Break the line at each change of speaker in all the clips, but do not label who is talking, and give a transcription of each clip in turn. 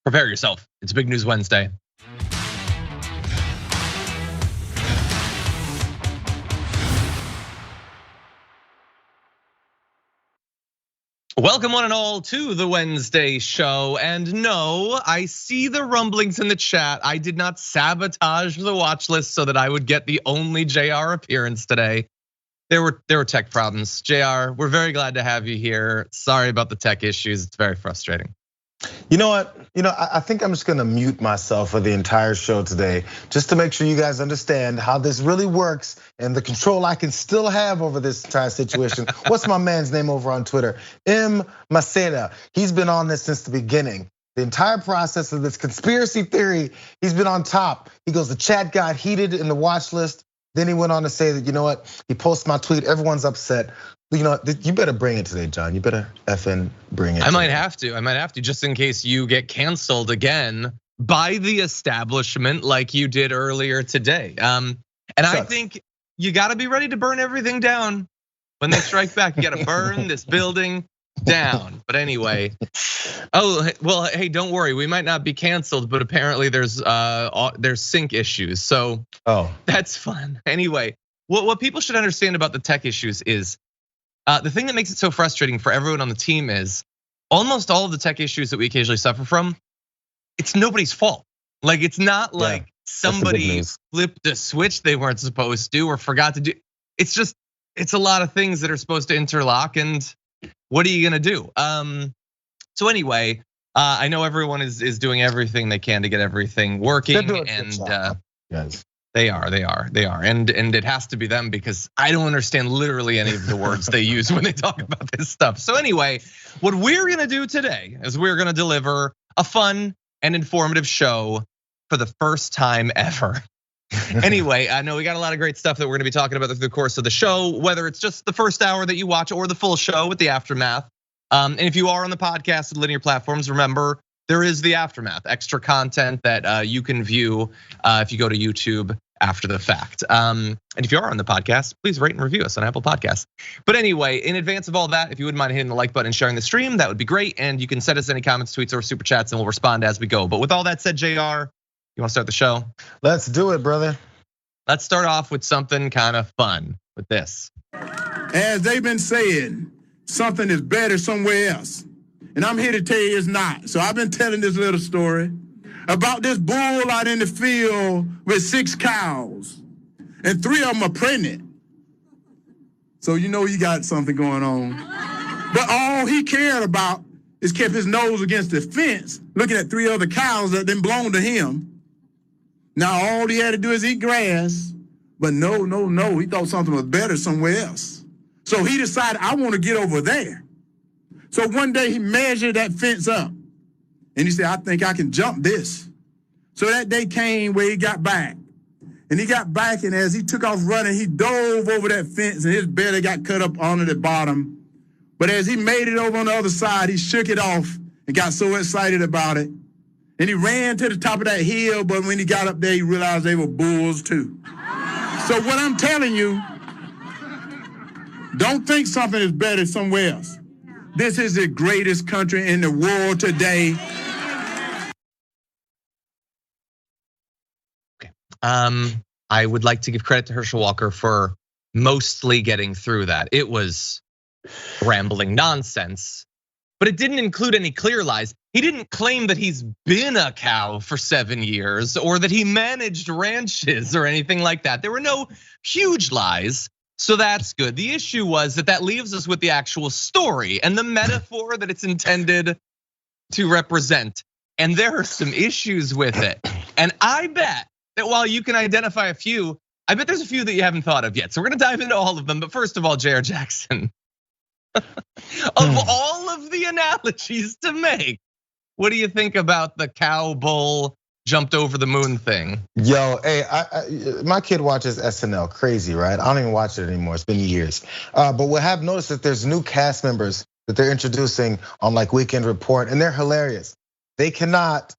Prepare yourself. It's Big News Wednesday. Welcome one and all to the Wednesday show. And no, I see the rumblings in the chat. I did not sabotage the watch list so that I would get the only Jayar appearance today. There were tech problems. Jayar, we're very glad to have you here. Sorry about the tech issues. It's very frustrating.
You know what? I think I'm just gonna mute myself for the entire show today, just to make sure you guys understand how this really works and the control I can still have over this entire situation. What's my man's name over on Twitter? M. Maceda. He's been on this since the beginning. The entire process of this conspiracy theory, he's been on top. He goes, the chat got heated in the watch list. Then he went on to say that, you know what? He posts my tweet, everyone's upset. You know, you better bring it today, John. You better effing bring it.
I might have to, just in case you get canceled again by the establishment like you did earlier today. And I think you gotta be ready to burn everything down when they strike back. You gotta burn this building down. But anyway, well, hey, don't worry. We might not be canceled, but apparently there's sync issues. So that's fun. Anyway, what people should understand about the tech issues is the thing that makes it so frustrating for everyone on the team is almost all of the tech issues that we occasionally suffer from, it's nobody's fault. Like it's not like somebody flipped a switch they weren't supposed to or forgot to do. It's a lot of things that are supposed to interlock, and what are you gonna do? So anyway, I know everyone is doing everything they can to get everything working, and They are, and it has to be them because I don't understand literally any of the words they use when they talk about this stuff. So anyway, what we're gonna do today is we're gonna deliver a fun and informative show for the first time ever. Anyway, I know we got a lot of great stuff that we're gonna be talking about through the course of the show, whether it's just the first hour that you watch or the full show with the aftermath. And if you are on the podcast and linear platforms, remember, there is the aftermath, extra content that you can view if you go to YouTube after the fact. And if you are on the podcast, please rate and review us on Apple Podcasts. But anyway, in advance of all that, if you wouldn't mind hitting the like button and sharing the stream, that would be great. And you can send us any comments, tweets, or super chats, and we'll respond as we go. But with all that said, Jayar, you wanna start the show?
Let's do it, brother.
Let's start off with something kind of fun with this.
As they've been saying, something is better somewhere else. And I'm here to tell you it's not. So I've been telling this little story about this bull out in the field with 6 cows, and 3 of them are pregnant. So you know he got something going on. But all he cared about is kept his nose against the fence, looking at 3 other cows that didn't belong to him. Now all he had to do is eat grass, but no, he thought something was better somewhere else. So he decided, I want to get over there. So one day he measured that fence up. And he said, I think I can jump this. So that day came where he got back. And he got back, and as he took off running, he dove over that fence, and his belly got cut up onto the bottom. But as he made it over on the other side, he shook it off and got so excited about it. And he ran to the top of that hill, but when he got up there, he realized they were bulls too. So what I'm telling you, don't think something is better somewhere else. This is the greatest country in the world today.
I would like to give credit to Herschel Walker for mostly getting through that. It was rambling nonsense, but it didn't include any clear lies. He didn't claim that he's been a cow for 7 years or that he managed ranches or anything like that. There were no huge lies. So that's good. The issue was that leaves us with the actual story and the metaphor that it's intended to represent. And there are some issues with it. And I bet that while you can identify a few, I bet there's a few that you haven't thought of yet. So we're gonna dive into all of them. But first of all, Jayar Jackson, of all of the analogies to make, what do you think about the cow bull jumped over the moon thing?
Yo, hey, my kid watches SNL, crazy, right? I don't even watch it anymore, it's been years. But we have noticed that there's new cast members that they're introducing on like Weekend Report, and they're hilarious. They cannot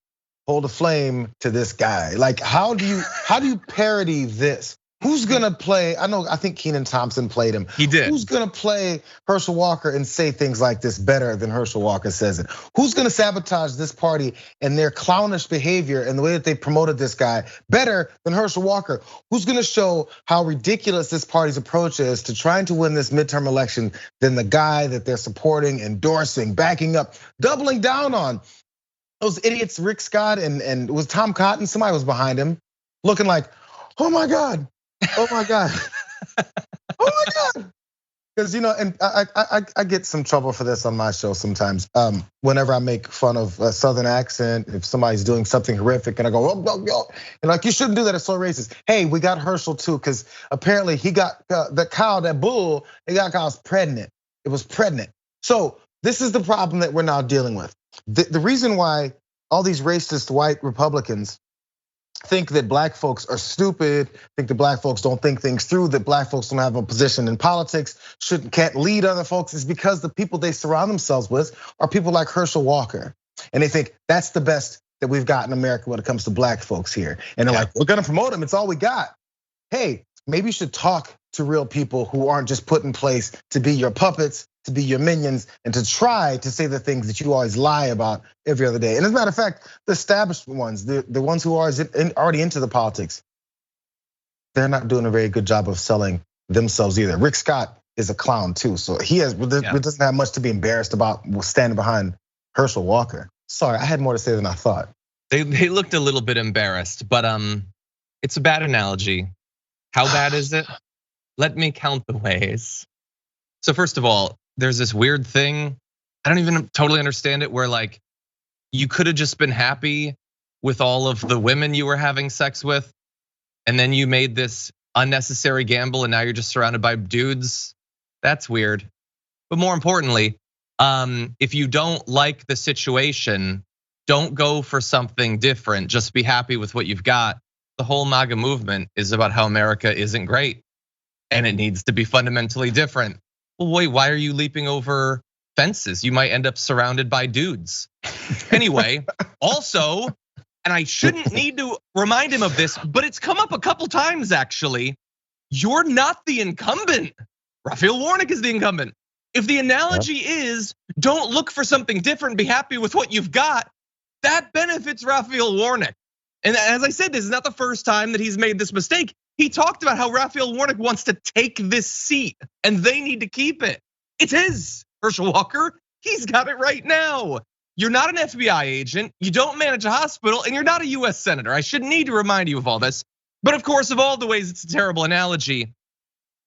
hold a flame to this guy. Like, how do you parody this? Who's gonna play? I think Kenan Thompson played him.
He did.
Who's gonna play Herschel Walker and say things like this better than Herschel Walker says it? Who's gonna sabotage this party and their clownish behavior and the way that they promoted this guy better than Herschel Walker? Who's gonna show how ridiculous this party's approach is to trying to win this midterm election than the guy that they're supporting, endorsing, backing up, doubling down on? Those idiots, Rick Scott and was Tom Cotton, somebody was behind him, looking like, oh my God. Oh my God. Oh my God. Because and I get some trouble for this on my show sometimes. Whenever I make fun of a Southern accent, if somebody's doing something horrific and I go, oh, and like, you shouldn't do that, it's so racist. Hey, we got Herschel too, because apparently he got the cow, that bull, he got cows pregnant. It was pregnant. So this is the problem that we're now dealing with. The reason why all these racist white Republicans think that black folks are stupid, think that black folks don't think things through, that black folks don't have a position in politics, can't lead other folks, is because the people they surround themselves with are people like Herschel Walker. And they think that's the best that we've got in America when it comes to black folks here. And they're like, we're gonna promote them, it's all we got. Hey, maybe you should talk to real people who aren't just put in place to be your puppets, to be your minions, and to try to say the things that you always lie about every other day. And as a matter of fact, the established ones, the ones who are already into the politics, they're not doing a very good job of selling themselves either. Rick Scott is a clown too, so he doesn't have much to be embarrassed about standing behind Herschel Walker. Sorry, I had more to say than I thought.
They looked a little bit embarrassed, but it's a bad analogy. How bad is it? Let me count the ways. So first of all, there's this weird thing, I don't even totally understand it, where like you could have just been happy with all of the women you were having sex with, and then you made this unnecessary gamble and now you're just surrounded by dudes. That's weird. But more importantly, if you don't like the situation, don't go for something different, just be happy with what you've got. The whole MAGA movement is about how America isn't great and it needs to be fundamentally different. Well, wait, why are you leaping over fences? You might end up surrounded by dudes. Anyway, also, and I shouldn't need to remind him of this, but it's come up a couple times actually. You're not the incumbent. Raphael Warnock is the incumbent. If the analogy is don't look for something different, be happy with what you've got, that benefits Raphael Warnock. And as I said, this is not the first time that he's made this mistake. He talked about how Raphael Warnock wants to take this seat and they need to keep it. It's his, Herschel Walker. He's got it right now. You're not an FBI agent, you don't manage a hospital, and you're not a US senator. I shouldn't need to remind you of all this. But of course, of all the ways it's a terrible analogy,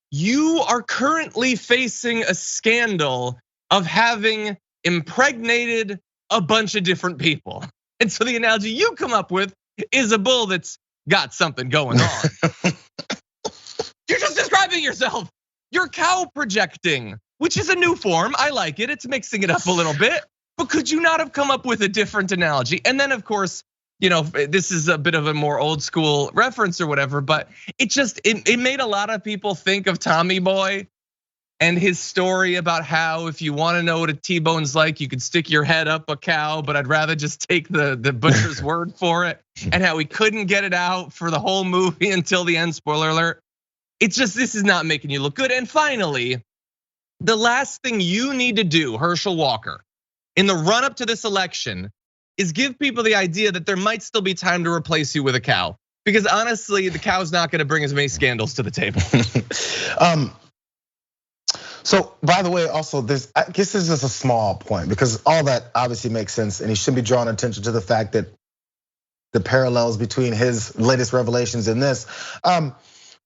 you are currently facing a scandal of having impregnated a bunch of different people. And so the analogy you come up with is a bull that's got something going on. You're just describing yourself. You're cow projecting, which is a new form. I like it. It's mixing it up a little bit. But could you not have come up with a different analogy? And then of course, this is a bit of a more old school reference or whatever, but it made a lot of people think of Tommy Boy and his story about how if you want to know what a T-bone's like, you could stick your head up a cow, but I'd rather just take the butcher's word for it, and how he couldn't get it out for the whole movie until the end, spoiler alert. It's just, this is not making you look good. And finally, the last thing you need to do, Herschel Walker, in the run up to this election is give people the idea that there might still be time to replace you with a cow. Because honestly, the cow's not gonna bring as many scandals to the table.
So by the way, also I guess this is a small point because all that obviously makes sense, and he should be drawing attention to the fact that the parallels between his latest revelations and this.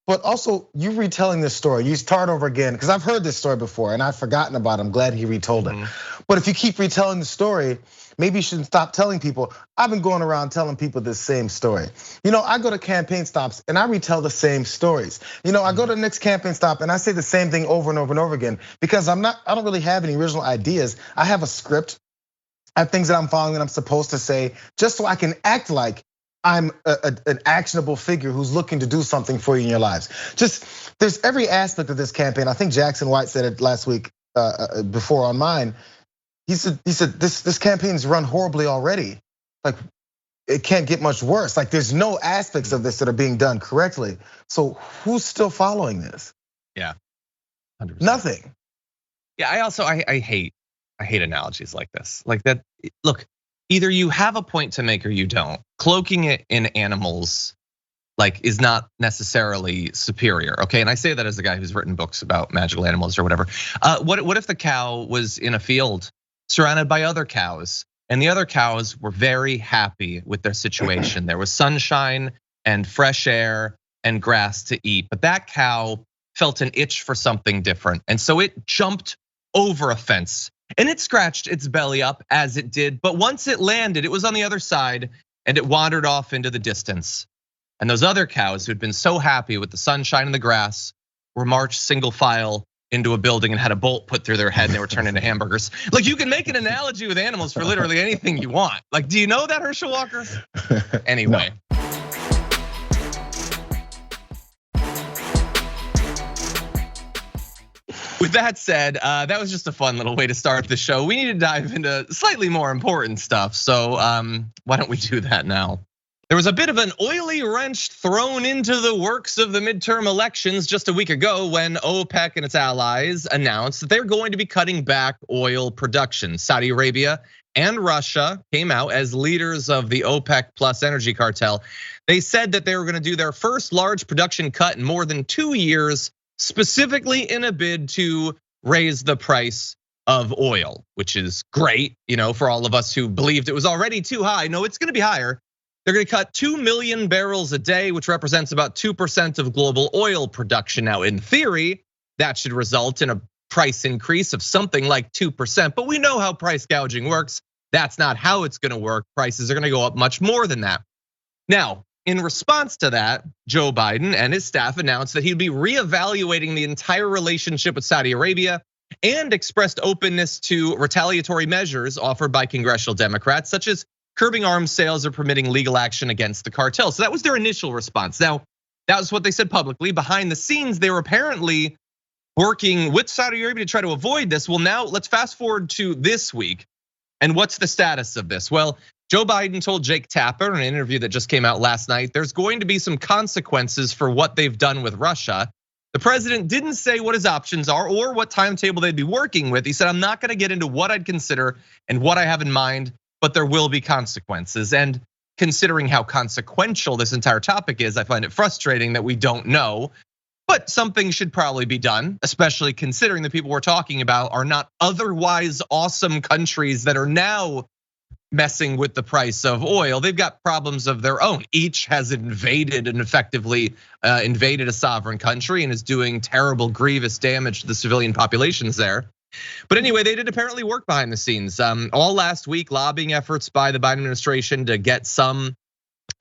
But also, you retelling this story, you start over again, because I've heard this story before and I've forgotten about it. I'm glad he retold it. But if you keep retelling the story, maybe you shouldn't stop telling people. I've been going around telling people this same story. I go to campaign stops and I retell the same stories. I go to the next campaign stop and I say the same thing over and over and over again because I don't really have any original ideas. I have a script. I have things that I'm following that I'm supposed to say just so I can act like I'm an actionable figure who's looking to do something for you in your lives. Just there's every aspect of this campaign. I think Jackson White said it last week before on mine. He said this campaign's run horribly already. Like it can't get much worse. Like there's no aspects of this that are being done correctly. So who's still following this?
Yeah, 100%.
Nothing.
Yeah, I hate analogies like this. Like that, look, either you have a point to make or you don't. Cloaking it in animals like is not necessarily superior, okay? And I say that as a guy who's written books about magical animals or whatever. What if the cow was in a field surrounded by other cows, and the other cows were very happy with their situation? There was sunshine and fresh air and grass to eat, but that cow felt an itch for something different, and so it jumped over a fence and it scratched its belly up as it did. But once it landed, it was on the other side and it wandered off into the distance. And those other cows who'd been so happy with the sunshine and the grass were marched single file into a building and had a bolt put through their head and they were turned into hamburgers. Like you can make an analogy with animals for literally anything you want. Like, do you know that, Herschel Walker? Anyway.
No.
With that said, that was just a fun little way to start the show. We need to dive into slightly more important stuff. So why don't we do that now? There was a bit of an oily wrench thrown into the works of the midterm elections just a week ago when OPEC and its allies announced that they're going to be cutting back oil production. Saudi Arabia and Russia came out as leaders of the OPEC plus energy cartel. They said that they were going to do their first large production cut in more than 2 years, specifically in a bid to raise the price of oil, which is great, for all of us who believed it was already too high. No, it's going to be higher. They're going to cut 2 million barrels a day, which represents about 2% of global oil production. Now, in theory, that should result in a price increase of something like 2%. But we know how price gouging works. That's not how it's going to work. Prices are going to go up much more than that. Now, in response to that, Joe Biden and his staff announced that he'd be reevaluating the entire relationship with Saudi Arabia and expressed openness to retaliatory measures offered by congressional Democrats, such as curbing arms sales or permitting legal action against the cartel. So that was their initial response. Now, that was what they said publicly. Behind the scenes, they were apparently working with Saudi Arabia to try to avoid this. Well, now let's fast forward to this week. And what's the status of this? Well, Joe Biden told Jake Tapper in an interview that just came out last night, there's going to be some consequences for what they've done with Russia. The president didn't say what his options are or what timetable they'd be working with. He said, I'm not gonna get into what I'd consider and what I have in mind, but there will be consequences. And considering how consequential this entire topic is, I find it frustrating that we don't know. But something should probably be done, especially considering the people we're talking about are not otherwise awesome countries that are now messing with the price of oil. They've got problems of their own. Each has invaded and effectively invaded a sovereign country and is doing terrible, grievous damage to the civilian populations there. But anyway, they did apparently work behind the scenes. All last week, lobbying efforts by the Biden administration to get some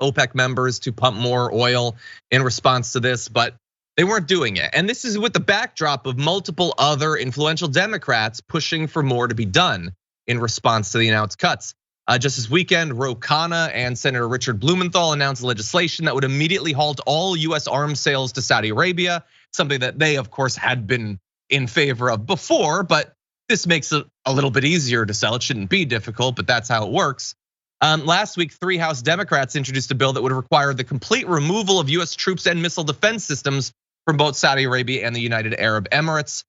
OPEC members to pump more oil in response to this, but they weren't doing it. And this is with the backdrop of multiple other influential Democrats pushing for more to be done in response to the announced cuts. Just this weekend, Ro Khanna and Senator Richard Blumenthal announced legislation that would immediately halt all US arms sales to Saudi Arabia, something that they, of course, had been in favor of before, but this makes it a little bit easier to sell. It shouldn't be difficult, but that's how it works. Last week, 3 House Democrats introduced a bill that would require the complete removal of US troops and missile defense systems from both Saudi Arabia and the United Arab Emirates.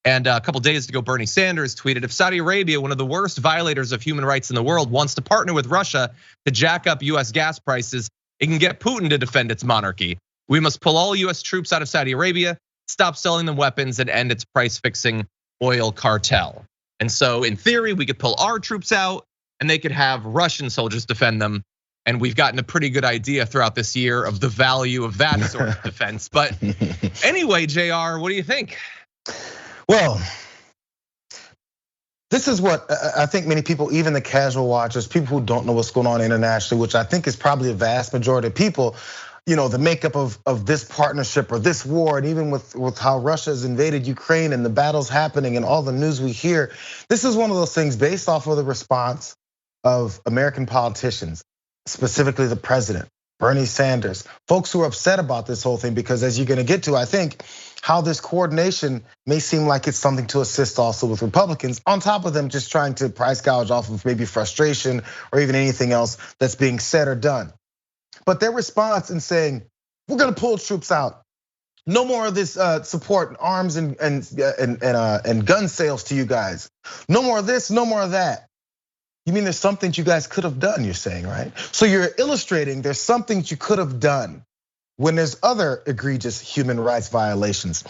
And a couple days ago, Bernie Sanders tweeted, if Saudi Arabia, one of the worst violators of human rights in the world, wants to partner with Russia to jack up US gas prices, it can get Putin to defend its monarchy. We must pull all US troops out of Saudi Arabia, stop selling them weapons, and end its price-fixing oil cartel. And so in theory, we could pull our troops out and they could have Russian soldiers defend them. And we've gotten a pretty good idea throughout this year of the value of that sort of defense. But anyway, Jayar, what do you think?
Well, this is what I think many people, even the casual watchers, people who don't know what's going on internationally, which I think is probably a vast majority of people, the makeup of this partnership or this war, and even with how Russia has invaded Ukraine and the battles happening and all the news we hear, this is one of those things based off of the response of American politicians, specifically the president. Bernie Sanders, folks who are upset about this whole thing, because as you're gonna get to, I think, how this coordination may seem like it's something to assist also with Republicans, on top of them just trying to price gouge off of maybe frustration or even anything else that's being said or done. But their response in saying, we're gonna pull troops out. No more of this support, arms and gun sales to you guys. No more of this, no more of that. You mean there's some things you guys could have done, you're saying, right? So you're illustrating there's some things you could have done when there's other egregious human rights violations,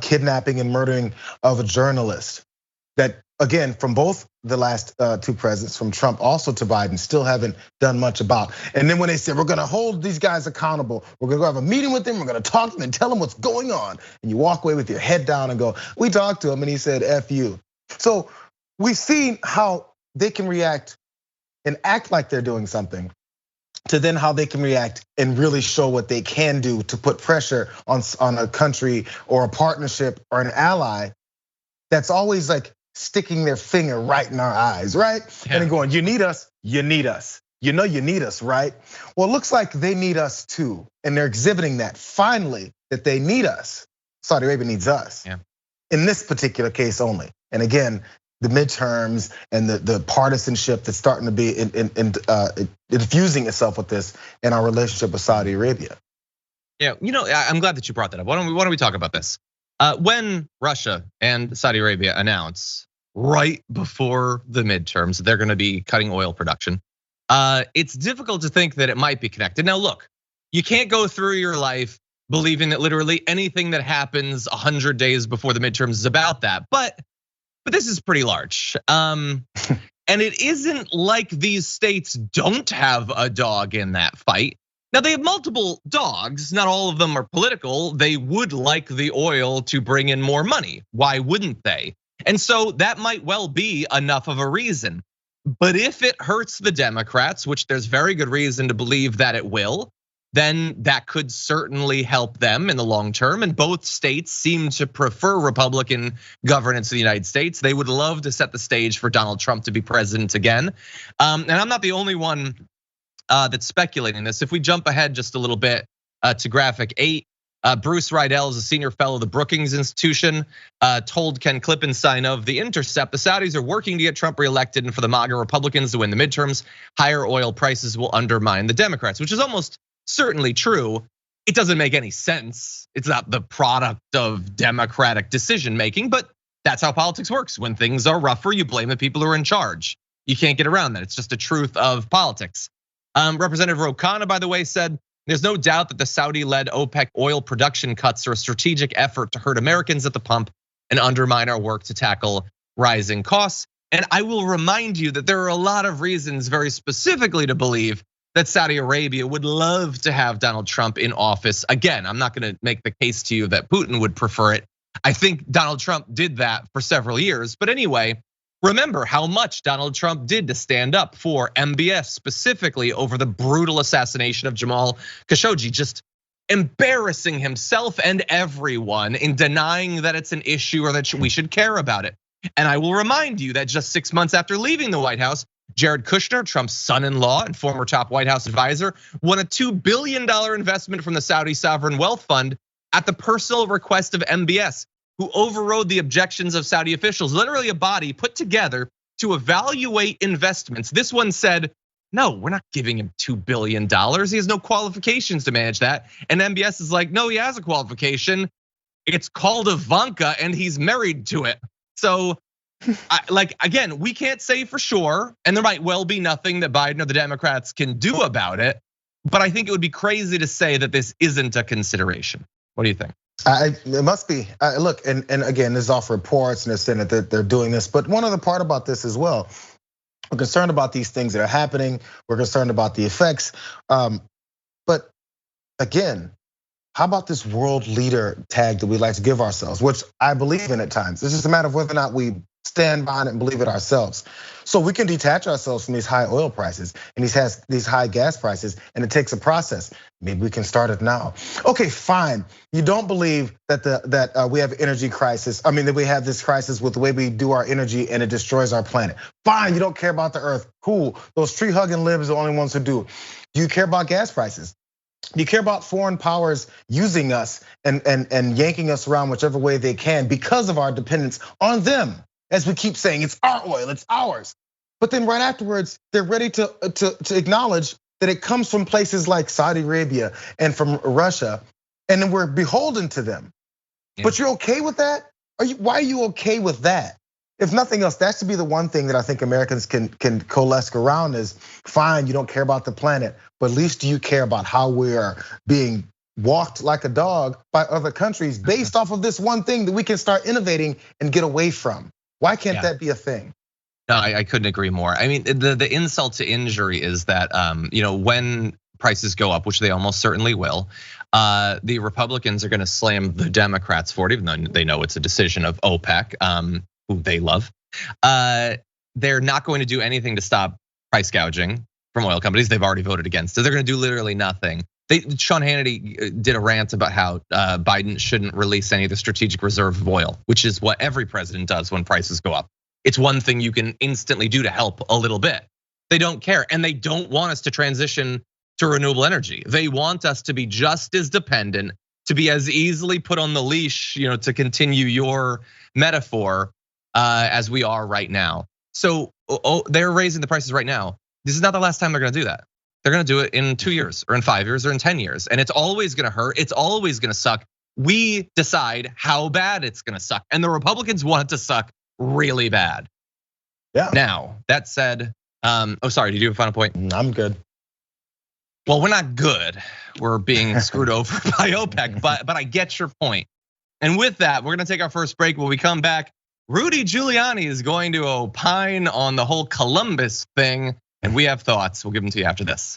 kidnapping and murdering of a journalist that, again, from both the last two presidents, from Trump also to Biden, still haven't done much about. And then when they said, we're gonna hold these guys accountable, we're gonna go have a meeting with them, we're gonna talk to them and tell them what's going on. And you walk away with your head down and go, we talked to him and he said, F you. So we've seen how they can react and act like they're doing something, to then how they can react and really show what they can do to put pressure on a country or a partnership or an ally that's always like sticking their finger right in our eyes, right? Yeah. And then going, you need us, you need us. You know you need us, right? Well, it looks like they need us too. And they're exhibiting that finally, that they need us. Saudi Arabia needs us. Yeah. In this particular case only. And again, the midterms and the partisanship that's starting to be infusing itself with this in our relationship with Saudi Arabia.
Yeah, I'm glad that you brought that up. Why don't we talk about this? When Russia and Saudi Arabia announce right before the midterms they're going to be cutting oil production, it's difficult to think that it might be connected. Now, look, you can't go through your life believing that literally anything that happens 100 days before the midterms is about that, but this is pretty large. And it isn't like these states don't have a dog in that fight. Now they have multiple dogs, not all of them are political. They would like the oil to bring in more money. Why wouldn't they? And so that might well be enough of a reason. But if it hurts the Democrats, which there's very good reason to believe that it will, then that could certainly help them in the long term. And both states seem to prefer Republican governance in the United States. They would love to set the stage for Donald Trump to be president again. And I'm not the only one that's speculating this. If we jump ahead just a little bit to graphic 8, Bruce Riedel is a senior fellow of the Brookings Institution, told Ken Klippenstein of The Intercept, the Saudis are working to get Trump reelected and for the MAGA Republicans to win the midterms. Higher oil prices will undermine the Democrats, which is almost certainly true. It doesn't make any sense. It's not the product of democratic decision making, but that's how politics works. When things are rougher, you blame the people who are in charge. You can't get around that. It's just a truth of politics. Representative Ro-Khanna, by the way, said there's no doubt that the Saudi-led OPEC oil production cuts are a strategic effort to hurt Americans at the pump and undermine our work to tackle rising costs. And I will remind you that there are a lot of reasons very specifically to believe that Saudi Arabia would love to have Donald Trump in office. Again, I'm not gonna make the case to you that Putin would prefer it. I think Donald Trump did that for several years. But anyway, remember how much Donald Trump did to stand up for MBS, specifically over the brutal assassination of Jamal Khashoggi, just embarrassing himself and everyone in denying that it's an issue or that we should care about it. And I will remind you that just 6 months after leaving the White House, Jared Kushner, Trump's son-in-law and former top White House advisor, won a $2 billion investment from the Saudi Sovereign Wealth Fund at the personal request of MBS, who overrode the objections of Saudi officials, literally a body put together to evaluate investments. This one said, no, we're not giving him $2 billion. He has no qualifications to manage that. And MBS is like, no, he has a qualification. It's called Ivanka and he's married to it. So again, we can't say for sure, and there might well be nothing that Biden or the Democrats can do about it, but I think it would be crazy to say that this isn't a consideration. What do you think?
It must be. Look, and again, this is off reports and they're saying that they're doing this, but one other part about this as well, we're concerned about these things that are happening. We're concerned about the effects, but again, how about this world leader tag that we like to give ourselves, which I believe in at times. It's just a matter of whether or not we stand behind it and believe it ourselves. So we can detach ourselves from these high oil prices and these high gas prices, and it takes a process. Maybe we can start it now. Okay, fine. You don't believe that we have energy crisis. I mean, that we have this crisis with the way we do our energy and it destroys our planet. Fine, you don't care about the earth. Cool. Those tree hugging libs are the only ones who do. Do you care about gas prices? Do you care about foreign powers using us and yanking us around whichever way they can because of our dependence on them? As we keep saying, it's our oil, it's ours. But then right afterwards, they're ready to acknowledge that it comes from places like Saudi Arabia and from Russia, and then we're beholden to them. Yeah. But you're okay with that? Why are you okay with that? If nothing else, that should be the one thing that I think Americans can coalesce around is, fine, you don't care about the planet, but at least you care about how we are being walked like a dog by other countries based off of this one thing that we can start innovating and get away from. Why can't that be a thing?
No, I couldn't agree more. I mean, the insult to injury is that when prices go up, which they almost certainly will, the Republicans are going to slam the Democrats for it, even though they know it's a decision of OPEC, who they love. They're not going to do anything to stop price gouging from oil companies. They've already voted against it. They're going to do literally nothing. Sean Hannity did a rant about how Biden shouldn't release any of the strategic reserve of oil, which is what every president does when prices go up. It's one thing you can instantly do to help a little bit. They don't care, and they don't want us to transition to renewable energy. They want us to be just as dependent, to be as easily put on the leash, to continue your metaphor, as we are right now. So they're raising the prices right now. This is not the last time they're gonna do that. They're gonna do it in 2 years or in 5 years or in 10 years. And it's always gonna hurt, it's always gonna suck. We decide how bad it's gonna suck. And the Republicans want it to suck really bad.
Yeah.
Now, that said, sorry, did you have a final point?
I'm good.
Well, we're not good. We're being screwed over by OPEC, but I get your point. And with that, we're gonna take our first break. When we come back, Rudy Giuliani is going to opine on the whole Columbus thing, and we have thoughts. We'll give them to you after this.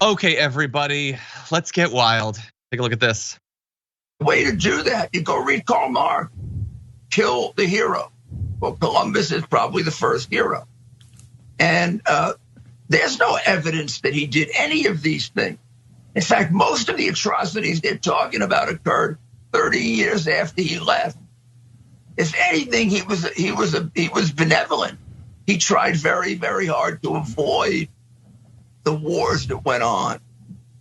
Okay, everybody, let's get wild. Take a look at this.
The way to do that, you go read Karl Marx, kill the hero. Well, Columbus is probably the first hero. And there's no evidence that he did any of these things. In fact, most of the atrocities they're talking about occurred 30 years after he left. If anything, he was benevolent. He tried very, very hard to avoid the wars that went on.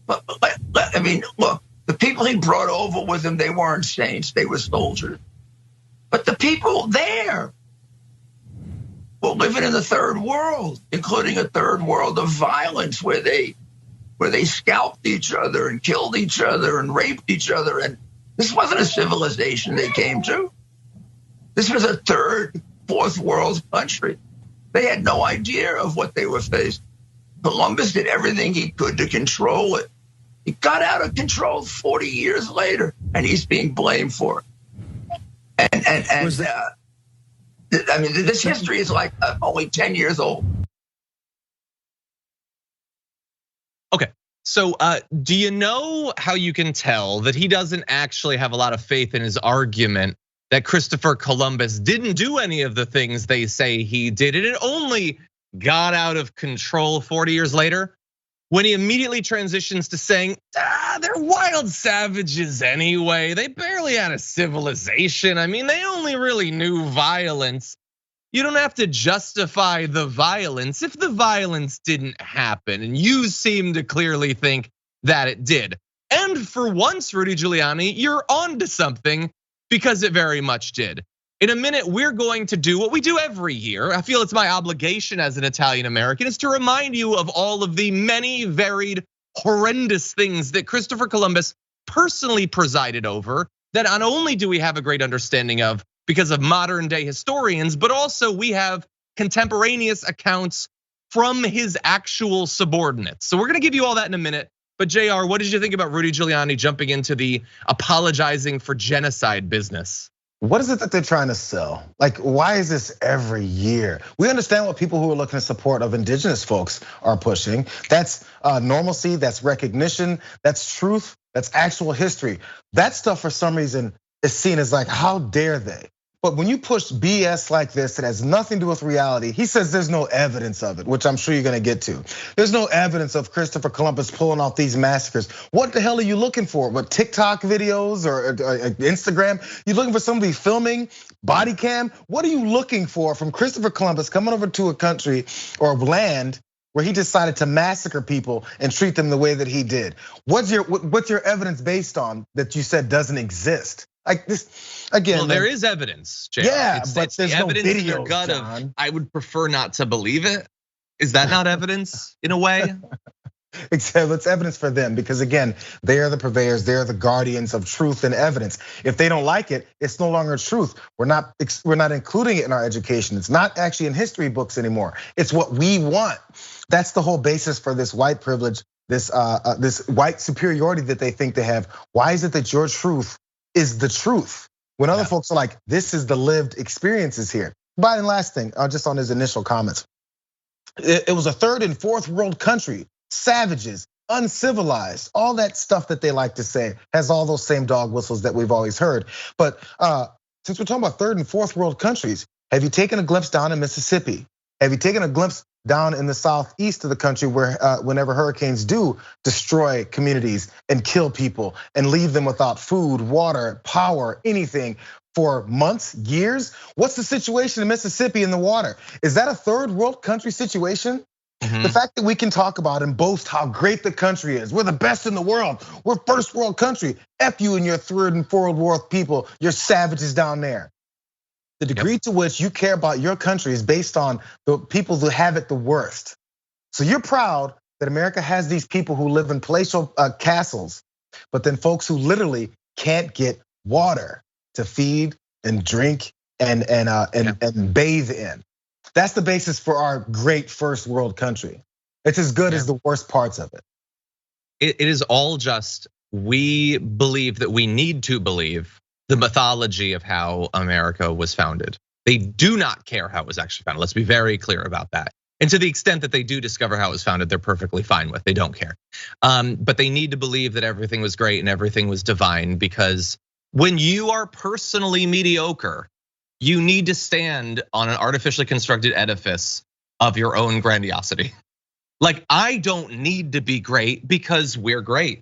But I mean, look, the people he brought over with him, they weren't saints, they were soldiers. But the people there were living in the third world, including a third world of violence where they scalped each other and killed each other and raped each other. And this wasn't a civilization they came to. This was a third, fourth world country. They had no idea of what they were facing. Columbus did everything he could to control it. It got out of control 40 years later, and he's being blamed for it. I mean, this history is like only 10 years old.
Okay, so do you know how you can tell that he doesn't actually have a lot of faith in his argument that Christopher Columbus didn't do any of the things they say he did, and it only got out of control 40 years later? When he immediately transitions to saying, they're wild savages anyway. They barely had a civilization. I mean, they only really knew violence. You don't have to justify the violence if the violence didn't happen, and you seem to clearly think that it did. And for once, Rudy Giuliani, you're onto something, because it very much did. In a minute, we're going to do what we do every year. I feel it's my obligation as an Italian American, is to remind you of all of the many varied, horrendous things that Christopher Columbus personally presided over, that not only do we have a great understanding of because of modern day historians, but also we have contemporaneous accounts from his actual subordinates. So we're gonna give you all that in a minute. But Jayar, what did you think about Rudy Giuliani jumping into the apologizing for genocide business?
What is it that they're trying to sell? Like, why is this every year? We understand what people who are looking to support of indigenous folks are pushing. That's normalcy, that's recognition, that's truth, that's actual history. That stuff for some reason is seen as like, how dare they? But when you push BS like this that has nothing to do with reality, he says there's no evidence of it, which I'm sure you're gonna get to. There's no evidence of Christopher Columbus pulling off these massacres. What the hell are you looking for? What, TikTok videos or Instagram? You looking for somebody filming body cam? What are you looking for from Christopher Columbus coming over to a country or land where he decided to massacre people and treat them the way that he did? What's your evidence based on that you said doesn't exist? Like this again.
Well, there is evidence, Jayar.
Yeah, but
it's
there's
the
no
evidence in your
videos,
gut
John.
of I would prefer not to believe it. Is that not evidence in a way?
Except it's evidence for them because again, they are the purveyors, they are the guardians of truth and evidence. If they don't like it, it's no longer truth. We're not including it in our education. It's not actually in history books anymore. It's what we want. That's the whole basis for this white privilege, this white superiority that they think they have. Why is it that your truth is the truth when other folks are like, this is the lived experiences here? But last thing, just on his initial comments, it was a third and fourth world country, savages, uncivilized, all that stuff that they like to say has all those same dog whistles that we've always heard. But since we're talking about third and fourth world countries, have you taken a glimpse down in Mississippi? Have you taken a glimpse down in the southeast of the country where whenever hurricanes do destroy communities and kill people and leave them without food, water, power, anything for months, years? What's the situation in Mississippi in the water? Is that a third world country situation? The fact that we can talk about and boast how great the country is. We're the best in the world. We're first world country. F you and your third and fourth world people, you're savages down there. The degree to which you care about your country is based on the people who have it the worst. So you're proud that America has these people who live in palatial castles, but then folks who literally can't get water to feed and drink and bathe in. That's the basis for our great first world country. It's as good as the worst parts of it.
It is all just, we believe that we need to believe the mythology of how America was founded. They do not care how it was actually founded. Let's be very clear about that. And to the extent that they do discover how it was founded, they're perfectly fine with. They don't care. But they need to believe that everything was great and everything was divine, because when you are personally mediocre, you need to stand on an artificially constructed edifice of your own grandiosity. Like, I don't need to be great because we're great.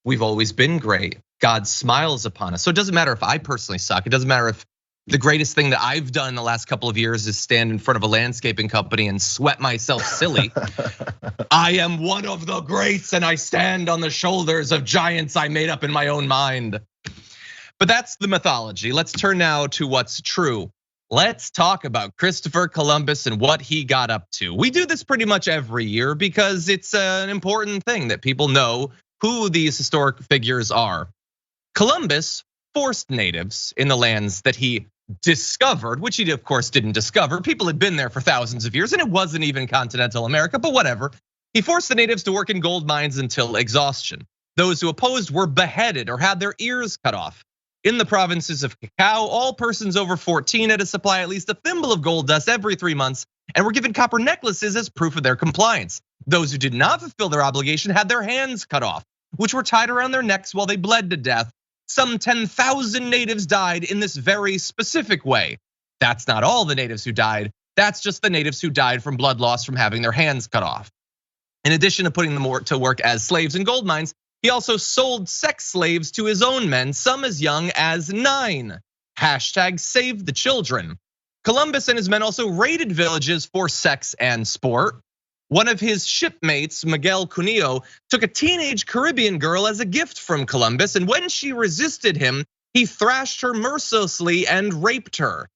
We've always been great. God smiles upon us. So it doesn't matter if I personally suck. It doesn't matter if the greatest thing that I've done in the last couple of years is stand in front of a landscaping company and sweat myself silly. I am one of the greats and I stand on the shoulders of giants I made up in my own mind. But that's the mythology. Let's turn now to what's true. Let's talk about Christopher Columbus and what he got up to. We do this pretty much every year because it's an important thing that people know who these historic figures are. Columbus forced natives in the lands that he discovered, which he of course didn't discover. People had been there for thousands of years and it wasn't even continental America, but whatever. He forced the natives to work in gold mines until exhaustion. Those who opposed were beheaded or had their ears cut off. In the provinces of Cacao, all persons over 14 had to supply at least a thimble of gold dust every 3 months and were given copper necklaces as proof of their compliance. Those who did not fulfill their obligation had their hands cut off, which were tied around their necks while they bled to death. Some 10,000 natives died in this very specific way. That's not all the natives who died. That's just the natives who died from blood loss from having their hands cut off. In addition to putting them to work as slaves in gold mines, he also sold sex slaves to his own men, some as young as 9. Hashtag save the children. Columbus and his men also raided villages for sex and sport. One of his shipmates, Miguel Cunillo, took a teenage Caribbean girl as a gift from Columbus, and when she resisted him, he thrashed her mercilessly and raped her.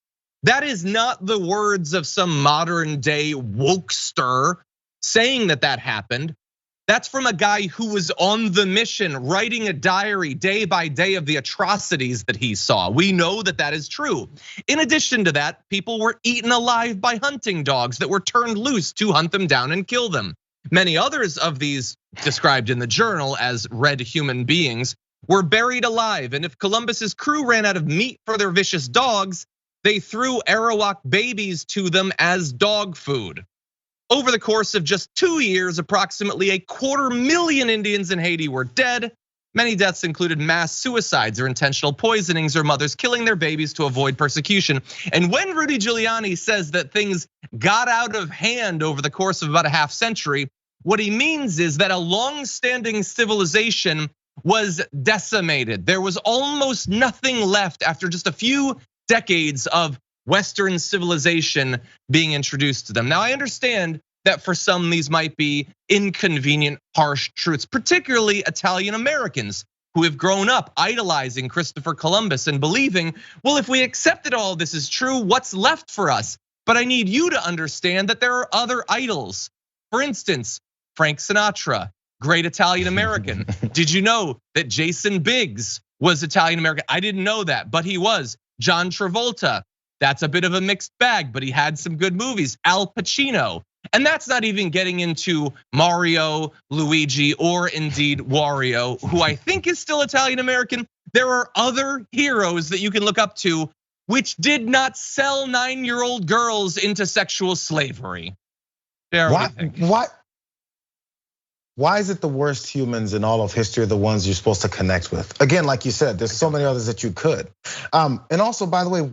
That is not the words of some modern day wokester saying that happened. That's from a guy who was on the mission, writing a diary day by day of the atrocities that he saw. We know that is true. In addition to that, people were eaten alive by hunting dogs that were turned loose to hunt them down and kill them. Many others of these, described in the journal as red human beings, were buried alive. And if Columbus's crew ran out of meat for their vicious dogs, they threw Arawak babies to them as dog food. Over the course of just 2 years, approximately 250,000 Indians in Haiti were dead. Many deaths included mass suicides or intentional poisonings or mothers killing their babies to avoid persecution. And when Rudy Giuliani says that things got out of hand over the course of about a half century, what he means is that a long-standing civilization was decimated. There was almost nothing left after just a few decades of Western civilization being introduced to them. Now, I understand that for some, these might be inconvenient, harsh truths, particularly Italian Americans who have grown up idolizing Christopher Columbus and believing, well, if we accepted all this is true, what's left for us? But I need you to understand that there are other idols. For instance, Frank Sinatra, great Italian American. Did you know that Jason Biggs was Italian American? I didn't know that, but he was. John Travolta, that's a bit of a mixed bag, but he had some good movies. Al Pacino. And that's not even getting into Mario, Luigi, or indeed Wario, who I think is still Italian American. There are other heroes that you can look up to which did not sell 9-year-old girls into sexual slavery.
Why is it the worst humans in all of history are the ones you're supposed to connect with? Again, like you said, there's so many others that you could. And also, by the way,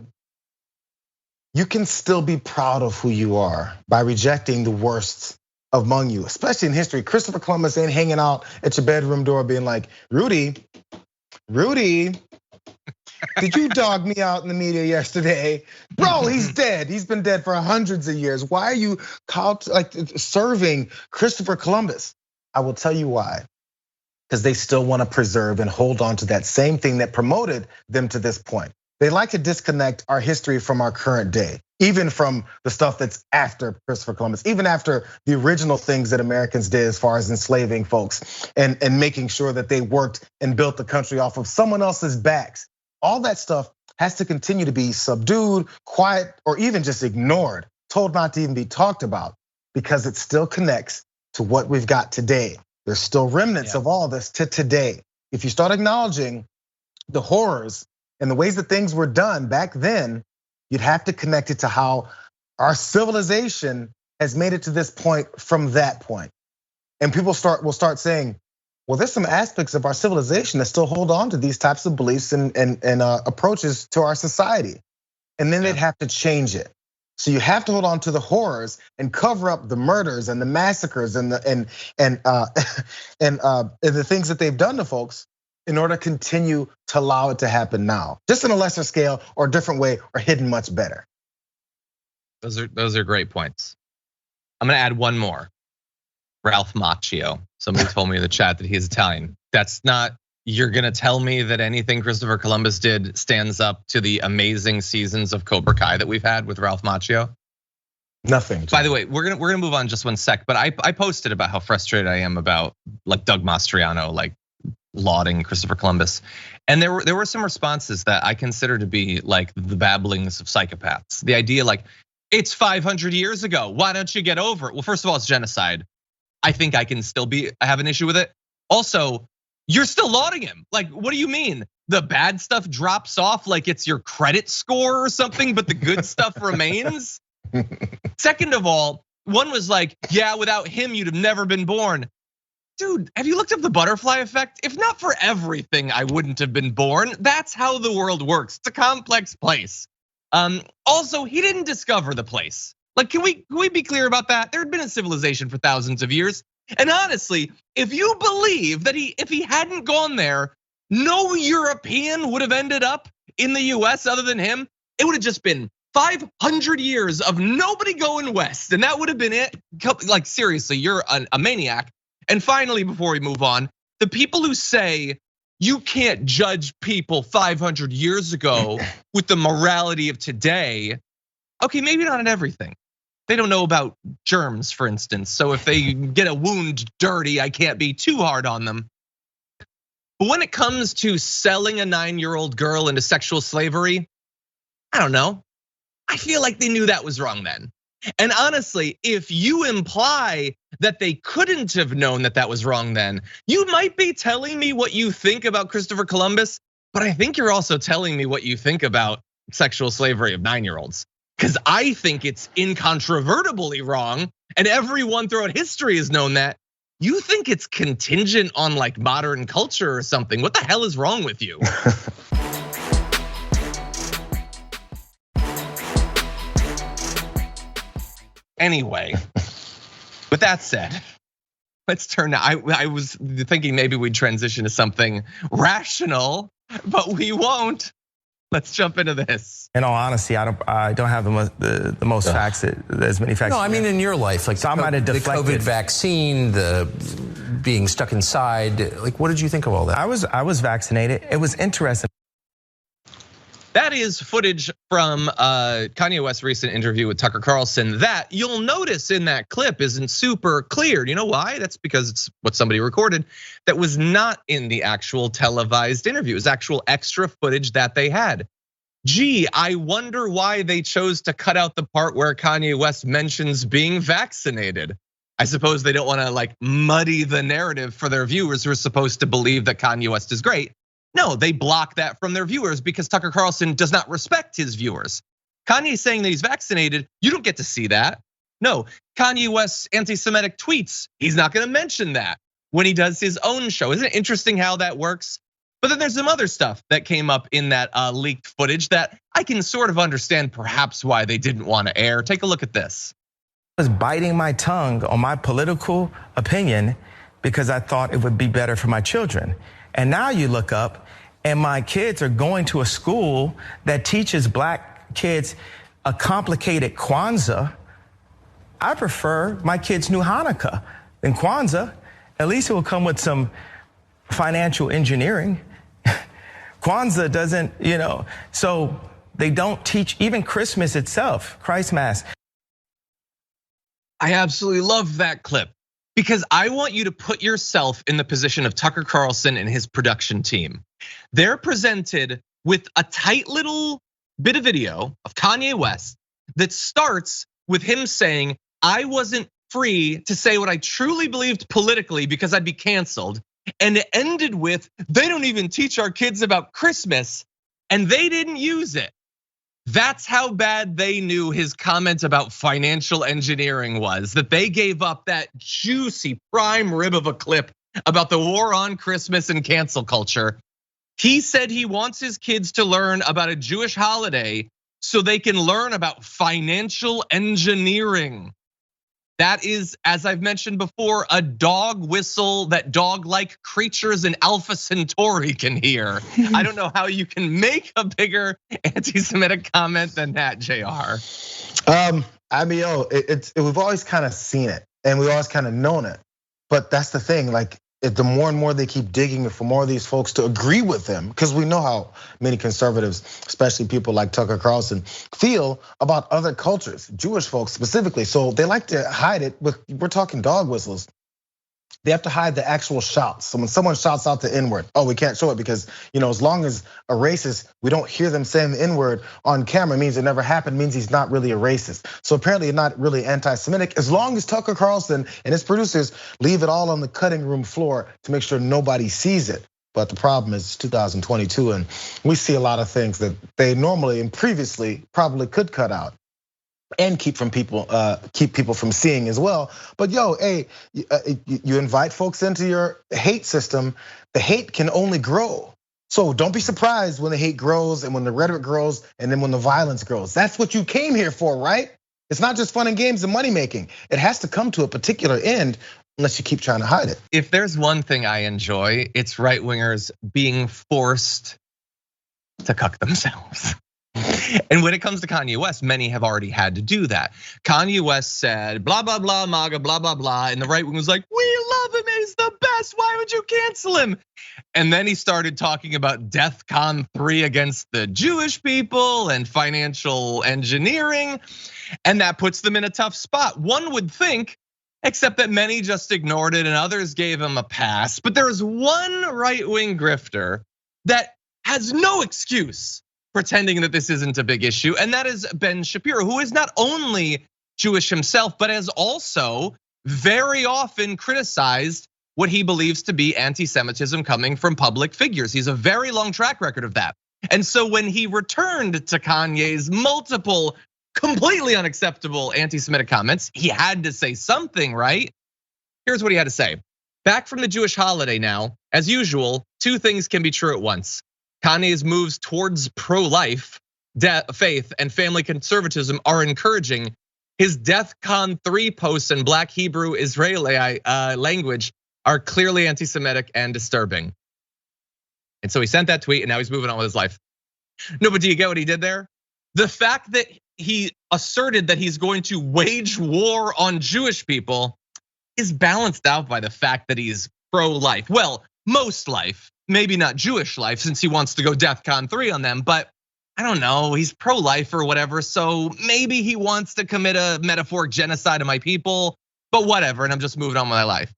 you can still be proud of who you are by rejecting the worst among you, especially in history. Christopher Columbus ain't hanging out at your bedroom door being like, Rudy, did you dog me out in the media yesterday? Bro, he's dead. He's been dead for hundreds of years. Why are you serving Christopher Columbus? I will tell you why. Because they still want to preserve and hold on to that same thing that promoted them to this point. They like to disconnect our history from our current day, even from the stuff that's after Christopher Columbus, even after the original things that Americans did as far as enslaving folks and making sure that they worked and built the country off of someone else's backs. All that stuff has to continue to be subdued, quiet, or even just ignored, told not to even be talked about, because it still connects to what we've got today. There's still remnants of all this to today. If you start acknowledging the horrors and the ways that things were done back then, you'd have to connect it to how our civilization has made it to this point from that point. And people will start saying, well, there's some aspects of our civilization that still hold on to these types of beliefs and approaches to our society. And then they'd have to change it. So you have to hold on to the horrors and cover up the murders and the massacres and the things that they've done to folks in order to continue to allow it to happen now, just in a lesser scale or a different way or hidden much better.
Those are great points. I'm gonna add one more. Ralph Macchio. Somebody told me in the chat that he's Italian. That's not, you're gonna tell me that anything Christopher Columbus did stands up to the amazing seasons of Cobra Kai that we've had with Ralph Macchio?
Nothing.
By the way, we're gonna move on just one sec, but I posted about how frustrated I am about like Doug Mastriano, like lauding Christopher Columbus. And there were some responses that I consider to be like the babblings of psychopaths. The idea like, it's 500 years ago, why don't you get over it? Well, first of all, it's genocide. I think I can still have an issue with it. Also, you're still lauding him. Like, what do you mean? The bad stuff drops off like it's your credit score or something, but the good stuff remains? Second of all, one was like, yeah, without him, you'd have never been born. Dude, have you looked up the butterfly effect? If not for everything, I wouldn't have been born. That's how the world works. It's a complex place. Also, he didn't discover the place. Like, can we be clear about that? There had been a civilization for thousands of years. And honestly, if you believe that if he hadn't gone there, no European would have ended up in the US other than him, it would have just been 500 years of nobody going west. And that would have been it. Like, seriously, you're a maniac. And finally, before we move on, the people who say you can't judge people 500 years ago with the morality of today, okay, maybe not in everything. They don't know about germs, for instance. So if they get a wound dirty, I can't be too hard on them. But when it comes to selling a 9-year-old girl into sexual slavery, I don't know. I feel like they knew that was wrong then. And honestly, if you imply that they couldn't have known that that was wrong then, you might be telling me what you think about Christopher Columbus, but I think you're also telling me what you think about sexual slavery of 9-year-olds. Because I think it's incontrovertibly wrong, and everyone throughout history has known that. You think it's contingent on like modern culture or something. What the hell is wrong with you? Anyway, with that said, let's turn now. I was thinking maybe we'd transition to something rational, but we won't. Let's jump into this.
In all honesty, I don't have the most facts, as many facts.
No, I mean in your life, like
so I might have deflected.
The COVID vaccine, the being stuck inside. Like, what did you think of all that?
I was vaccinated. It was interesting.
That is footage from Kanye West's recent interview with Tucker Carlson that you'll notice in that clip isn't super clear. You know why? That's because it's what somebody recorded that was not in the actual televised interview. It was actual extra footage that they had. Gee, I wonder why they chose to cut out the part where Kanye West mentions being vaccinated. I suppose they don't want to like muddy the narrative for their viewers who are supposed to believe that Kanye West is great. No, they block that from their viewers because Tucker Carlson does not respect his viewers. Kanye saying that he's vaccinated, you don't get to see that. No, Kanye West's anti-Semitic tweets, he's not gonna mention that when he does his own show. Isn't it interesting how that works? But then there's some other stuff that came up in that leaked footage that I can sort of understand perhaps why they didn't want to air. Take a look at this.
I was biting my tongue on my political opinion because I thought it would be better for my children. And now you look up and my kids are going to a school that teaches black kids a complicated Kwanzaa. I prefer my kids knew Hanukkah than Kwanzaa. At least it will come with some financial engineering. Kwanzaa doesn't, so they don't teach even Christmas itself, Christ Mass.
I absolutely love that clip because I want you to put yourself in the position of Tucker Carlson and his production team. They're presented with a tight little bit of video of Kanye West that starts with him saying, I wasn't free to say what I truly believed politically because I'd be canceled. And it ended with, they don't even teach our kids about Christmas and they didn't use it. That's how bad they knew his comment about financial engineering was, that they gave up that juicy prime rib of a clip about the war on Christmas and cancel culture. He said he wants his kids to learn about a Jewish holiday so they can learn about financial engineering. That is, as I've mentioned before, a dog whistle that dog-like creatures in Alpha Centauri can hear. I don't know how you can make a bigger anti-Semitic comment than that, Jayar.
I mean, we've always kind of seen it and we've always kind of known it. But that's the thing, like the more and more they keep digging for more of these folks to agree with them, because we know how many conservatives, especially people like Tucker Carlson, feel about other cultures, Jewish folks specifically. So they like to hide it, but we're talking dog whistles. They have to hide the actual shouts. So when someone shouts out the N-word, we can't show it because as long as a racist, we don't hear them saying the N-word on camera, means it never happened, means he's not really a racist. So apparently not really anti-Semitic, as long as Tucker Carlson and his producers leave it all on the cutting room floor to make sure nobody sees it. But the problem is it's 2022 and we see a lot of things that they normally and previously probably could cut out and keep people from seeing as well. But hey, you invite folks into your hate system, the hate can only grow. So don't be surprised when the hate grows and when the rhetoric grows and then when the violence grows. That's what you came here for, right? It's not just fun and games and money making. It has to come to a particular end unless you keep trying to hide it.
If there's one thing I enjoy, it's right wingers being forced to cuck themselves. And when it comes to Kanye West, many have already had to do that. Kanye West said, blah, blah, blah, MAGA, blah, blah, blah. And the right wing was like, we love him, he's the best, why would you cancel him? And then he started talking about DEFCON 3 against the Jewish people and financial engineering. And that puts them in a tough spot. One would think, except that many just ignored it and others gave him a pass. But there's one right wing grifter that has no excuse pretending that this isn't a big issue, and that is Ben Shapiro, who is not only Jewish himself, but has also very often criticized what he believes to be anti-Semitism coming from public figures. He's a very long track record of that. And so when he returned to Kanye's multiple completely unacceptable anti-Semitic comments, he had to say something, right? Here's what he had to say. Back from the Jewish holiday now, as usual, two things can be true at once. Kanye's moves towards pro-life, faith, and family conservatism are encouraging. His DEFCON 3 posts in Black Hebrew Israeli language are clearly anti-Semitic and disturbing. And so he sent that tweet and now he's moving on with his life. No, but do you get what he did there? The fact that he asserted that he's going to wage war on Jewish people is balanced out by the fact that he's pro-life. Well, most life, maybe not Jewish life, since he wants to go DEFCON 3 on them, but I don't know, he's pro-life or whatever, so maybe he wants to commit a metaphoric genocide of my people, but whatever, and I'm just moving on with my life.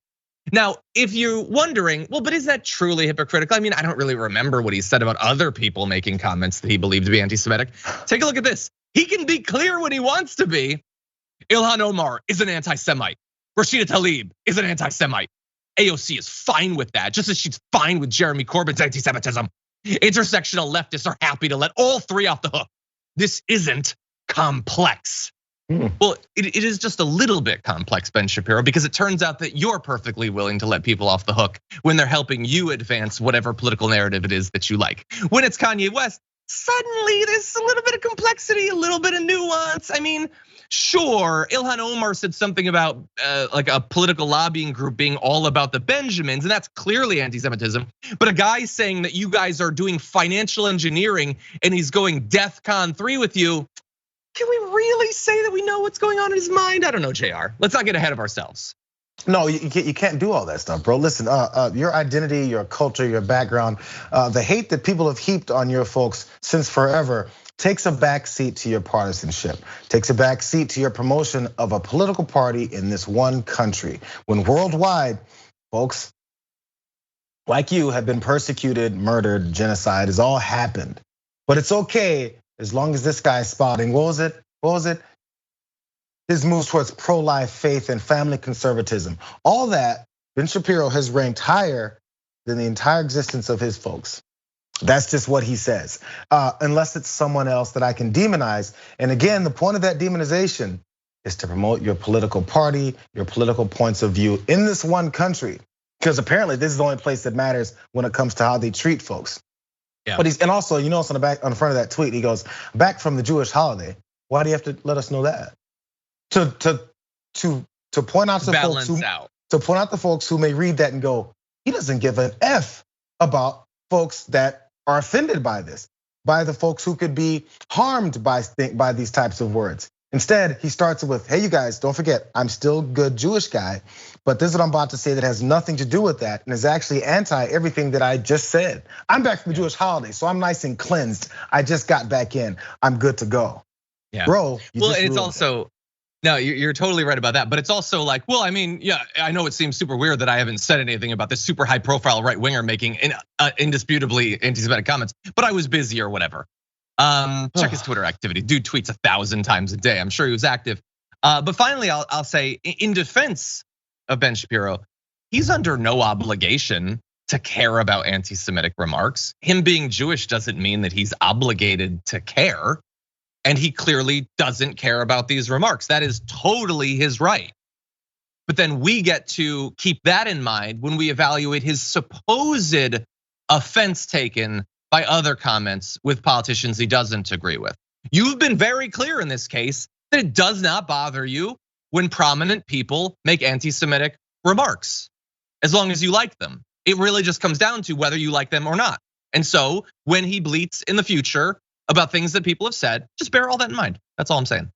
Now, if you're wondering, well, but is that truly hypocritical? I mean, I don't really remember what he said about other people making comments that he believed to be anti-Semitic. Take a look at this. He can be clear when he wants to be. Ilhan Omar is an anti-Semite. Rashida Tlaib is an anti-Semite. AOC is fine with that, just as she's fine with Jeremy Corbyn's anti-Semitism. Intersectional leftists are happy to let all three off the hook. This isn't complex. Well, it is just a little bit complex, Ben Shapiro, because it turns out that you're perfectly willing to let people off the hook when they're helping you advance whatever political narrative it is that you like. When it's Kanye West, suddenly there's a little bit of complexity, a little bit of nuance. I mean, sure, Ilhan Omar said something about like a political lobbying group being all about the Benjamins, and that's clearly anti-Semitism. But a guy saying that you guys are doing financial engineering and he's going DEFCON 3 with you, can we really say that we know what's going on in his mind? I don't know, Jayar. Let's not get ahead of ourselves.
No, you can't do all that stuff, bro. Listen, your identity, your culture, your background, the hate that people have heaped on your folks since forever takes a back seat to your partisanship, takes a back seat to your promotion of a political party in this one country. When worldwide, folks like you have been persecuted, murdered, genocide has all happened. But it's okay as long as this guy's spouting, what was it? His moves towards pro-life, faith, and family conservatism. All that, Ben Shapiro has ranked higher than the entire existence of his folks. That's just what he says, unless it's someone else that I can demonize. And again, the point of that demonization is to promote your political party, your political points of view in this one country. Because apparently this is the only place that matters when it comes to how they treat folks. Yeah. But and also, you notice on the front of that tweet, he goes, back from the Jewish holiday. Why do you have to let us know that? To point out to folks the folks who may read that and go, he doesn't give an F about folks that are offended by this, by the folks who could be harmed by these types of words. Instead, he starts with, hey, you guys, don't forget, I'm still a good Jewish guy, but this is what I'm about to say that has nothing to do with that and is actually anti everything that I just said. I'm back from the Jewish holiday, so I'm nice and cleansed. I just got back in. I'm good to go.
Yeah.
Bro,
well, it's also, no, you're totally right about that. But it's also like, well, I mean, yeah, I know it seems super weird that I haven't said anything about this super high profile right winger making indisputably anti-Semitic comments, but I was busy or whatever. Check his Twitter activity. Dude tweets 1,000 times a day. I'm sure he was active. But finally, I'll say in defense of Ben Shapiro, he's under no obligation to care about anti-Semitic remarks. Him being Jewish doesn't mean that he's obligated to care. And he clearly doesn't care about these remarks. That is totally his right. But then we get to keep that in mind when we evaluate his supposed offense taken by other comments with politicians he doesn't agree with. You've been very clear in this case that it does not bother you when prominent people make anti-Semitic remarks, as long as you like them. It really just comes down to whether you like them or not. And so when he bleats in the future about things that people have said, just bear all that in mind. That's all I'm saying.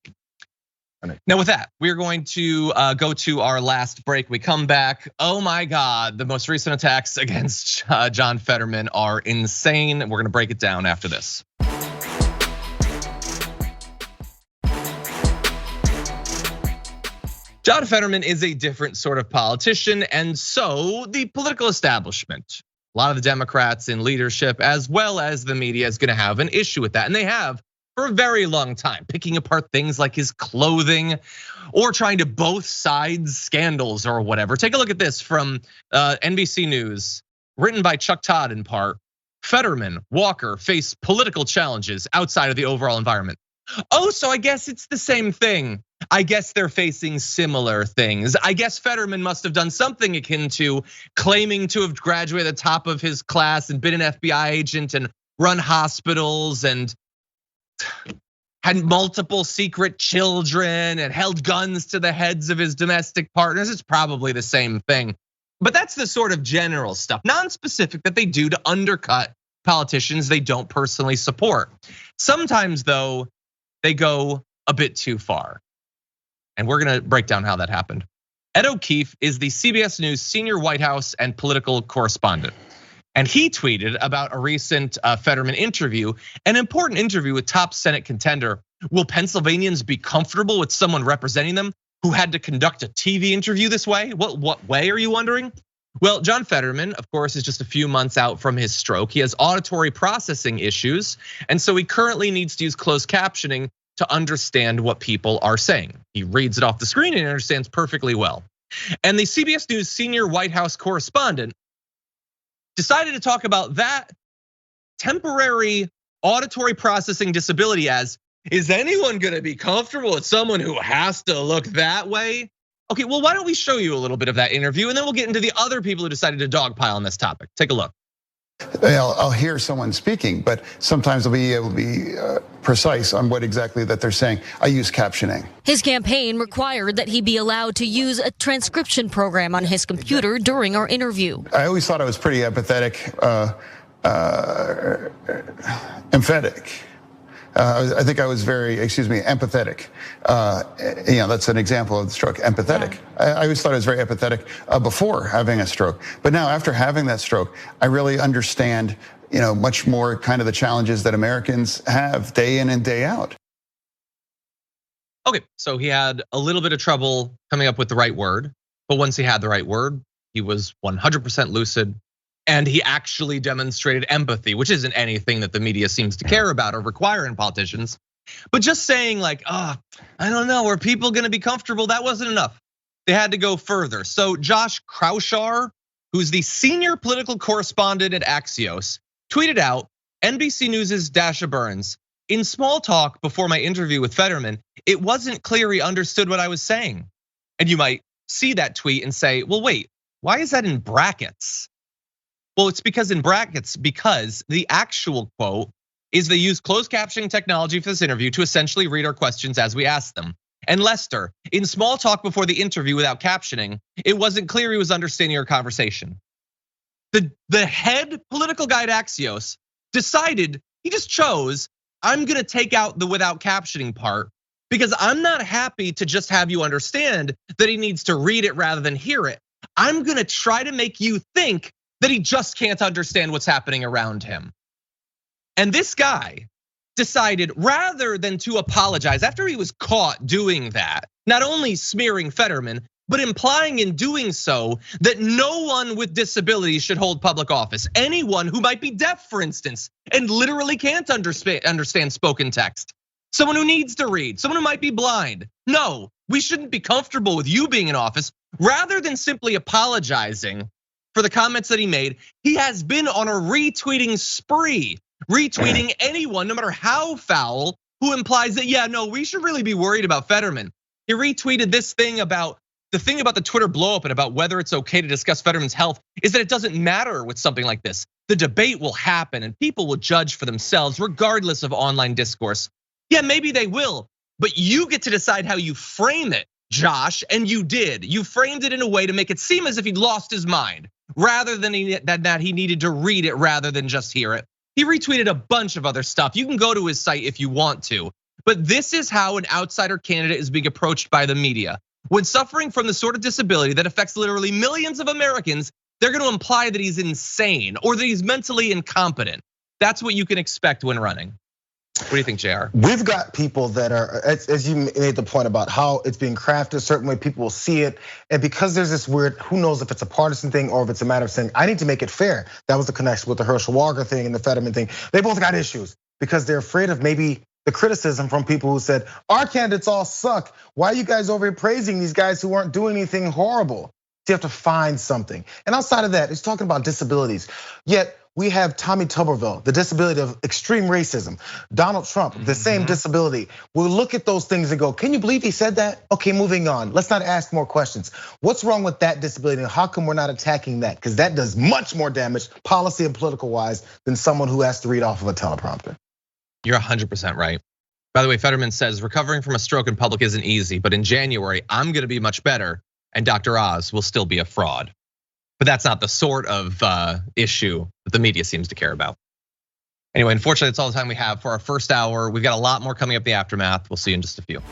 Now with that, we're going to go to our last break. We come back, oh my God, the most recent attacks against John Fetterman are insane. We're gonna break it down after this. John Fetterman is a different sort of politician, and so the political establishment, a lot of the Democrats in leadership, as well as the media, is gonna have an issue with that. And they have for a very long time, picking apart things like his clothing or trying to both sides scandals or whatever. Take a look at this from NBC News, written by Chuck Todd in part. Fetterman, Walker face political challenges outside of the overall environment. Oh, so I guess it's the same thing. I guess they're facing similar things. I guess Fetterman must have done something akin to claiming to have graduated at the top of his class and been an FBI agent and run hospitals and had multiple secret children and held guns to the heads of his domestic partners. It's probably the same thing. But that's the sort of general stuff, non-specific, that they do to undercut politicians they don't personally support. Sometimes, though, they go a bit too far. And we're gonna break down how that happened. Ed O'Keefe is the CBS News senior White House and political correspondent. And he tweeted about a recent Fetterman interview, an important interview with top Senate contender. Will Pennsylvanians be comfortable with someone representing them who had to conduct a TV interview this way? What way, are you wondering? Well, John Fetterman, of course, is just a few months out from his stroke. He has auditory processing issues, and so he currently needs to use closed captioning to understand what people are saying. He reads it off the screen and understands perfectly well. And the CBS News senior White House correspondent decided to talk about that temporary auditory processing disability as, is anyone gonna be comfortable with someone who has to look that way? Okay, well, why don't we show you a little bit of that interview and then we'll get into the other people who decided to dogpile on this topic. Take a look.
I'll hear someone speaking, but sometimes I'll be able to be precise on what exactly that they're saying. I use captioning.
His campaign required that he be allowed to use a transcription program on his computer during our interview.
I always thought I was pretty empathetic, emphatic. I think I was very, empathetic. That's an example of the stroke, empathetic. I always thought I was very empathetic before having a stroke. But now after having that stroke, I really understand, much more kind of the challenges that Americans have day in and day out.
Okay, so he had a little bit of trouble coming up with the right word, but once he had the right word, he was 100% lucid. And he actually demonstrated empathy, which isn't anything that the media seems to care about or require in politicians. But just saying like, I don't know, are people gonna be comfortable? That wasn't enough. They had to go further. So Josh Kraushaar, who's the senior political correspondent at Axios, tweeted out, NBC News' Dasha Burns, in small talk before my interview with Fetterman, it wasn't clear he understood what I was saying. And you might see that tweet and say, well, wait, why is that in brackets? Well, it's because in brackets, because the actual quote is they use closed captioning technology for this interview to essentially read our questions as we ask them. And Lester, in small talk before the interview without captioning, it wasn't clear he was understanding our conversation. The head political guy at Axios decided, he just chose, I'm gonna take out the without captioning part because I'm not happy to just have you understand that he needs to read it rather than hear it. I'm gonna try to make you think that he just can't understand what's happening around him. And this guy decided, rather than to apologize after he was caught doing that, not only smearing Fetterman, but implying in doing so that no one with disabilities should hold public office. Anyone who might be deaf, for instance, and literally can't understand spoken text. Someone who needs to read, someone who might be blind. No, we shouldn't be comfortable with you being in office. Rather than simply apologizing for the comments that he made, he has been on a retweeting spree, retweeting anyone, no matter how foul, who implies that, yeah, no, we should really be worried about Fetterman. He retweeted this thing about the Twitter blow up and about whether it's okay to discuss Fetterman's health is that it doesn't matter with something like this. The debate will happen and people will judge for themselves regardless of online discourse. Yeah, maybe they will, but you get to decide how you frame it, Josh, and you did. You framed it in a way to make it seem as if he'd lost his mind, rather than that he needed to read it rather than just hear it. He retweeted a bunch of other stuff. You can go to his site if you want to. But this is how an outsider candidate is being approached by the media. When suffering from the sort of disability that affects literally millions of Americans, they're gonna imply that he's insane or that he's mentally incompetent. That's what you can expect when running. What do you think, Jayar?
We've got people that are, as you made the point about how it's being crafted a certain way, people will see it. And because there's this weird, who knows if it's a partisan thing or if it's a matter of saying, I need to make it fair. That was the connection with the Herschel Walker thing and the Fetterman thing. They both got issues because they're afraid of maybe the criticism from people who said, our candidates all suck. Why are you guys over here praising these guys who aren't doing anything horrible? So you have to find something. And outside of that, it's talking about disabilities. Yet We have Tommy Tuberville, the disability of extreme racism. Donald Trump, the same disability. We'll look at those things and go, can you believe he said that? Okay, moving on. Let's not ask more questions. What's wrong with that disability and how come we're not attacking that? Because that does much more damage, policy and political wise, than someone who has to read off of a teleprompter.
You're 100% right. By the way, Fetterman says recovering from a stroke in public isn't easy, but in January, I'm gonna be much better and Dr. Oz will still be a fraud. But that's not the sort of issue that the media seems to care about. Anyway, unfortunately, that's all the time we have for our first hour. We've got a lot more coming up in the aftermath. We'll see you in just a few.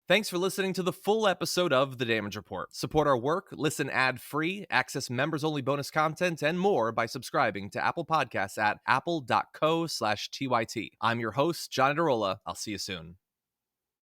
Thanks for listening to the full episode of The Damage Report. Support our work, listen ad-free, access members-only bonus content, and more by subscribing to Apple Podcasts at apple.co/TYT. I'm your host, John Adarola. I'll see you soon.